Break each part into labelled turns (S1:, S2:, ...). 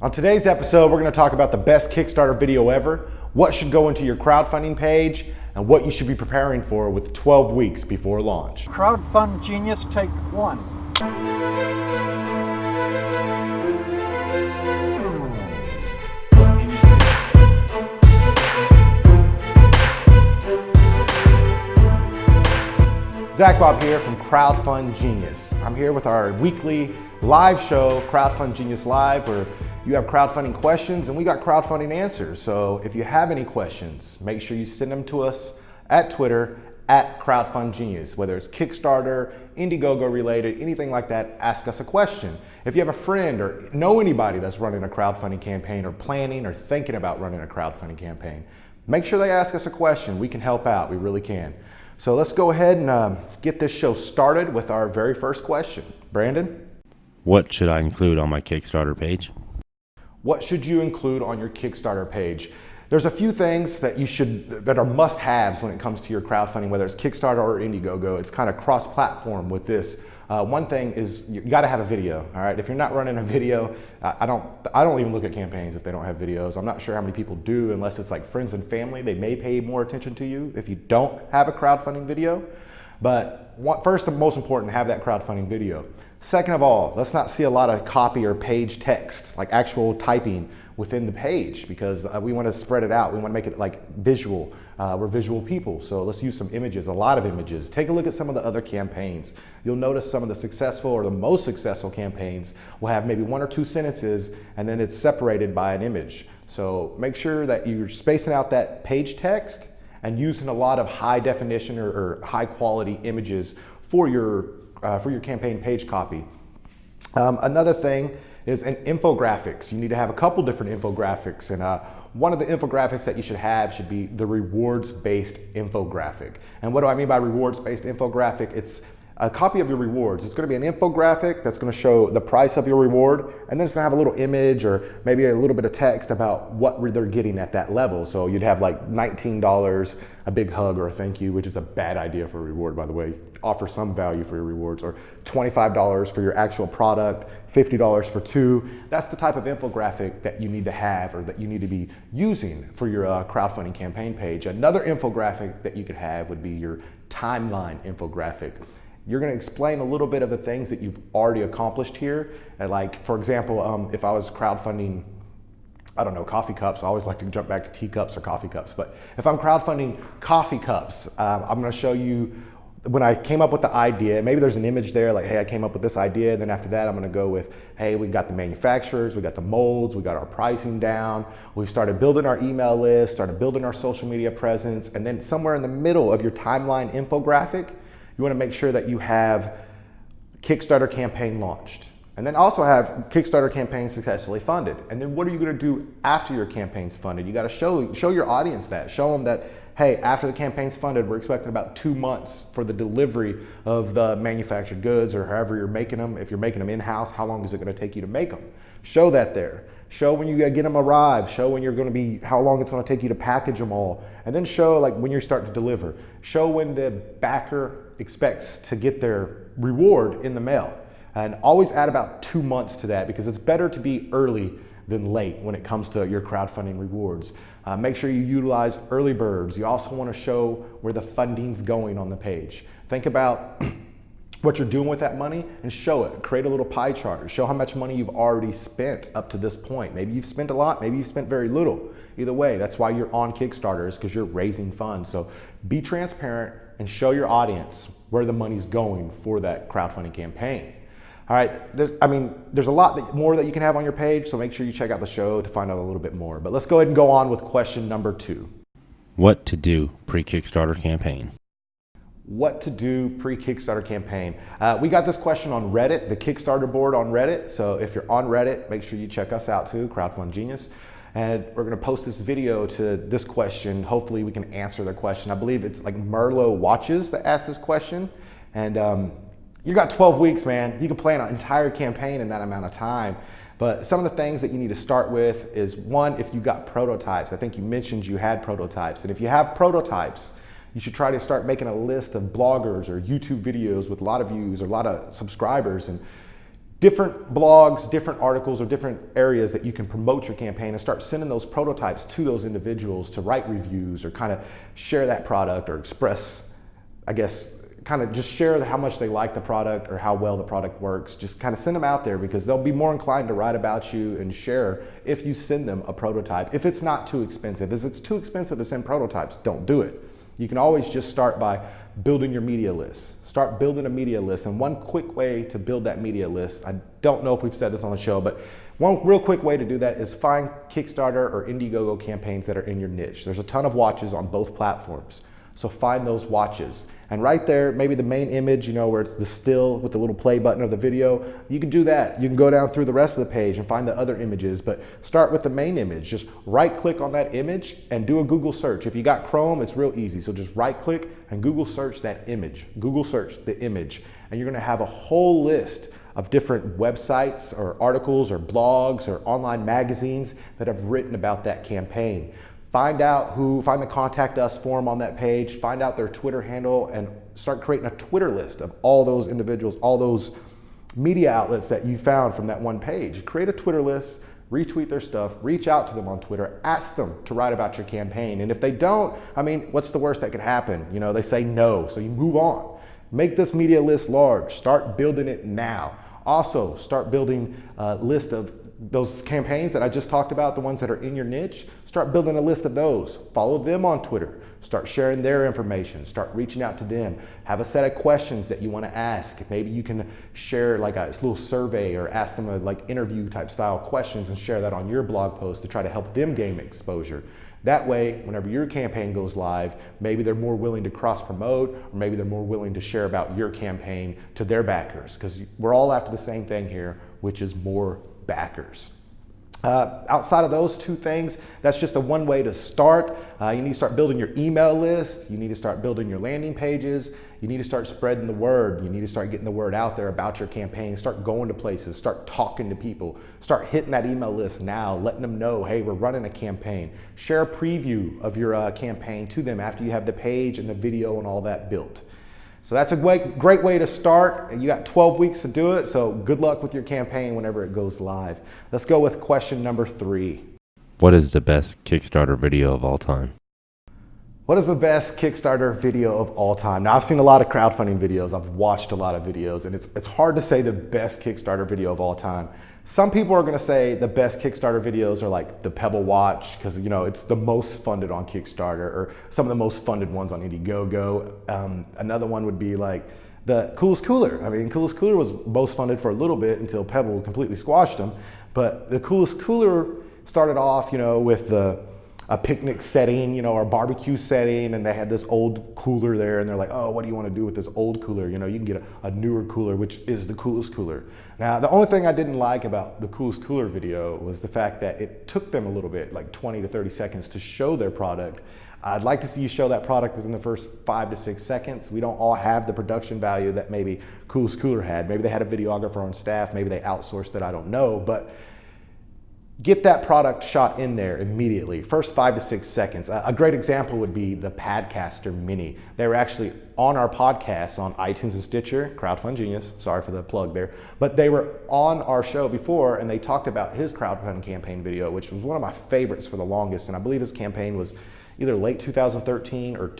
S1: On today's episode, we're going to talk about the best Kickstarter video ever, what should go into your crowdfunding page, and what you should be preparing for with 12 weeks before launch.
S2: CrowdFund Genius Take 1.
S1: ZacBob here from CrowdFund Genius. I'm here with our weekly live show, CrowdFund Genius Live, where you have crowdfunding questions and we got crowdfunding answers. So if you have any questions, make sure you send them to us at Twitter at CrowdFund Genius. Whether it's Kickstarter, Indiegogo related, anything like that, ask us a question. If you have a friend or know anybody that's running a crowdfunding campaign or planning or thinking about running a crowdfunding campaign, make sure they ask us a question. We can help out, we really can. So let's go ahead and get this show started with our very first question. Brandon?
S3: What should I include on my Kickstarter page?
S1: What should you include on your Kickstarter page? There's a few things that are must-haves when it comes to your crowdfunding, whether it's Kickstarter or Indiegogo. It's kind of cross-platform with this. One thing is you got to have a video. All right, if you're not running a video, I don't even look at campaigns if they don't have videos. I'm not sure how many people do, unless it's like friends and family. They may pay more attention to you if you don't have a crowdfunding video. But first and most important, have that crowdfunding video. Second of all, let's not see a lot of copy or page text, like actual typing within the page, because we want to spread it out. We want to make it like visual. We're visual people, so let's use some images, a lot of images. Take a look at some of the other campaigns. You'll notice some of the successful or the most successful campaigns will have maybe one or two sentences and then it's separated by an image. So make sure that you're spacing out that page text and using a lot of high definition or high quality images for your campaign page copy. Another thing is an infographics. You need to have a couple different infographics, and one of the infographics that you should be the rewards-based infographic. And what do I mean by rewards-based infographic? It's a copy of your rewards. It's going to be an infographic that's going to show the price of your reward, and then it's going to have a little image or maybe a little bit of text about what they're getting at that level. So you'd have like $19, a big hug or a thank you, which is a bad idea for a reward, by the way. Offer some value for your rewards, or $25 for your actual product, $50 for two. That's the type of infographic that you need to have or that you need to be using for your crowdfunding campaign page. Another infographic that you could have would be your timeline infographic. You're going to explain a little bit of the things that you've already accomplished here. Like, for example, if I was crowdfunding, I don't know, coffee cups. I always like to jump back to teacups or coffee cups. But if I'm crowdfunding coffee cups, I'm going to show you when I came up with the idea. Maybe there's an image there like, hey, I came up with this idea. And then after that, I'm going to go with, hey, we got the manufacturers, we got the molds, we got our pricing down. We started building our email list, started building our social media presence. And then somewhere in the middle of your timeline infographic, you want to make sure that you have Kickstarter campaign launched. And then also have Kickstarter campaign successfully funded. And then what are you going to do after your campaign's funded? You got to show your audience that. Show them that, hey, after the campaign's funded, we're expecting about 2 months for the delivery of the manufactured goods, or however you're making them. If you're making them in-house, how long is it going to take you to make them? Show that there. Show when you get them arrived. Show when you're going to be, how long it's going to take you to package them all. And then show like when you're starting to deliver. Show when the backer expects to get their reward in the mail. And always add about 2 months to that, because it's better to be early than late when it comes to your crowdfunding rewards. Make sure you utilize early birds. You also want to show where the funding's going on the page. Think about what you're doing with that money and show it. Create a little pie chart. Show how much money you've already spent up to this point. Maybe you've spent a lot, maybe you've spent very little. Either way, that's why you're on Kickstarter, is because you're raising funds. So be transparent and show your audience where the money's going for that crowdfunding campaign. All right, there's a lot more that you can have on your page, so make sure you check out the show to find out a little bit more. But let's go ahead and go on with question number 2.
S3: What to do pre-Kickstarter campaign?
S1: What to do pre-Kickstarter campaign? We got this question on Reddit, the Kickstarter board on Reddit. So if you're on Reddit, make sure you check us out too, CrowdFund Genius. And we're going to post this video to this question. Hopefully we can answer the question. I believe it's like Merlot Watches that asked this question. And you got 12 weeks, man. You can plan an entire campaign in that amount of time. But some of the things that you need to start with is, one, if you got prototypes. I think you mentioned you had prototypes. And if you have prototypes, you should try to start making a list of bloggers or YouTube videos with a lot of views or a lot of subscribers, and different blogs, different articles, or different areas that you can promote your campaign, and start sending those prototypes to those individuals to write reviews or kind of share that product or express, I guess, kind of just share how much they like the product or how well the product works. Just kind of send them out there, because they'll be more inclined to write about you and share if you send them a prototype, if it's not too expensive. If it's too expensive to send prototypes, don't do it. You can always just start by building your media list. Start building a media list. And one quick way to build that media list, I don't know if we've said this on the show, but one real quick way to do that is find Kickstarter or Indiegogo campaigns that are in your niche. There's a ton of watches on both platforms. So find those watches. And right there, maybe the main image, you know, where it's the still with the little play button of the video, you can do that. You can go down through the rest of the page and find the other images, but start with the main image. Just right click on that image and do a Google search. If you got Chrome, it's real easy. So just right click and Google search that image. Google search the image, and you're gonna have a whole list of different websites or articles or blogs or online magazines that have written about that campaign. Find the contact us form on that page, find out their Twitter handle, and start creating a Twitter list of all those individuals, all those media outlets that you found from that one page. Create a Twitter list, retweet their stuff, reach out to them on Twitter, ask them to write about your campaign. And if they don't, I mean, what's the worst that could happen? You know, they say no, so you move on. Make this media list large, start building it now. Also, start building a list of those campaigns that I just talked about, the ones that are in your niche. Start building a list of those. Follow them on Twitter. Start sharing their information. Start reaching out to them. Have a set of questions that you want to ask. Maybe you can share like a little survey or ask them a like interview type style questions and share that on your blog post to try to help them gain exposure. That way, whenever your campaign goes live, maybe they're more willing to cross promote, or maybe they're more willing to share about your campaign to their backers, because we're all after the same thing here, which is more backers. Outside of those two things, that's just one way to start. You need to start building your email list. You need to start building your landing pages. You need to start spreading the word. You need to start getting the word out there about your campaign. Start going to places. Start talking to people. Start hitting that email list now, letting them know, hey, we're running a campaign. Share a preview of your campaign to them after you have the page and the video and all that built. So that's a great way to start. You got 12 weeks to do it, so good luck with your campaign whenever it goes live. Let's go with question number 3.
S3: What is the best Kickstarter video of all time?
S1: What is the best Kickstarter video of all time? Now, I've seen a lot of crowdfunding videos. I've watched a lot of videos, and it's hard to say the best Kickstarter video of all time. Some people are gonna say the best Kickstarter videos are like the Pebble Watch, because you know it's the most funded on Kickstarter, or some of the most funded ones on Indiegogo. Another one would be like the Coolest Cooler. I mean, Coolest Cooler was most funded for a little bit until Pebble completely squashed them. But the Coolest Cooler started off, you know, with a picnic setting, you know, or barbecue setting, and they had this old cooler there, and they're like, oh, what do you want to do with this old cooler? You know, you can get a newer cooler, which is the Coolest Cooler. Now, the only thing I didn't like about the Coolest Cooler video was the fact that it took them a little bit, like 20 to 30 seconds to show their product. I'd like to see you show that product within the first 5 to 6 seconds. We don't all have the production value that maybe Coolest Cooler had. Maybe they had a videographer on staff, maybe they outsourced it, I don't know, but get that product shot in there immediately, first 5 to 6 seconds. A great example would be the Padcaster Mini. They were actually on our podcast on iTunes and Stitcher, CrowdFund Genius, sorry for the plug there, but they were on our show before, and they talked about his crowdfunding campaign video, which was one of my favorites for the longest, and I believe his campaign was either late 2013 or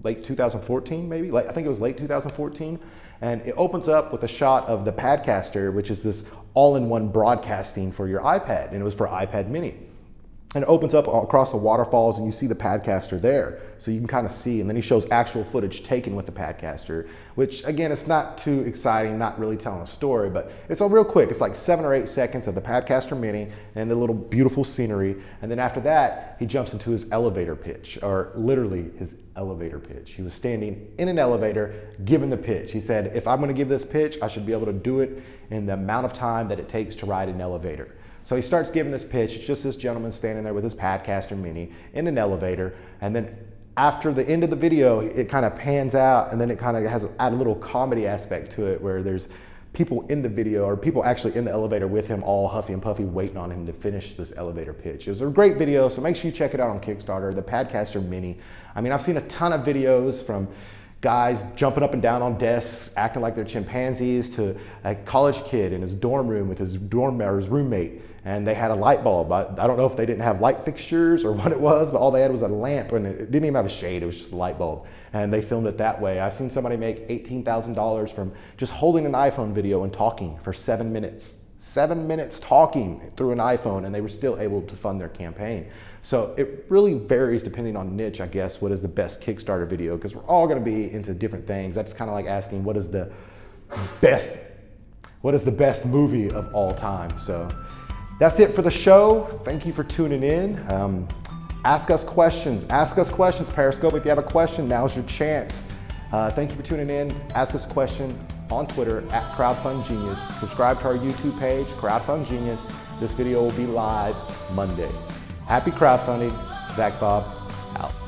S1: late 2014 maybe, I think it was late 2014, and it opens up with a shot of the Padcaster, which is this all-in-one broadcasting for your iPad, and it was for iPad mini. And it opens up across the waterfalls, and you see the Padcaster there, so you can kind of see, and then he shows actual footage taken with the Padcaster, which again, it's not too exciting, not really telling a story, but it's all real quick. It's like 7 or 8 seconds of the Padcaster Mini and the little beautiful scenery, and then after that, he jumps into his elevator pitch, or literally his elevator pitch. He was standing in an elevator giving the pitch. He said, if I'm gonna give this pitch, I should be able to do it in the amount of time that it takes to ride an elevator. So he starts giving this pitch. It's just this gentleman standing there with his Padcaster Mini in an elevator. And then after the end of the video, it kind of pans out, and then it kind of has a little comedy aspect to it where there's people in the video, or people actually in the elevator with him, all huffy and puffy, waiting on him to finish this elevator pitch. It was a great video, so make sure you check it out on Kickstarter, the Padcaster Mini. I mean, I've seen a ton of videos from guys jumping up and down on desks, acting like they're chimpanzees, to a college kid in his dorm room with his roommate, and they had a light bulb. I don't know if they didn't have light fixtures or what it was, but all they had was a lamp, and it didn't even have a shade, it was just a light bulb. And they filmed it that way. I've seen somebody make $18,000 from just holding an iPhone video and talking for 7 minutes. 7 minutes talking through an iPhone, and they were still able to fund their campaign. So it really varies depending on niche, I guess, what is the best Kickstarter video, because we're all gonna be into different things. That's kind of like asking what is the best movie of all time. So that's it for the show. Thank you for tuning in. Ask us questions, Periscope. If you have a question, now's your chance. Thank you for tuning in. Ask us a question on Twitter at CrowdFund Genius. Subscribe to our YouTube page, CrowdFund Genius. This video will be live Monday. Happy crowdfunding. ZacBob out.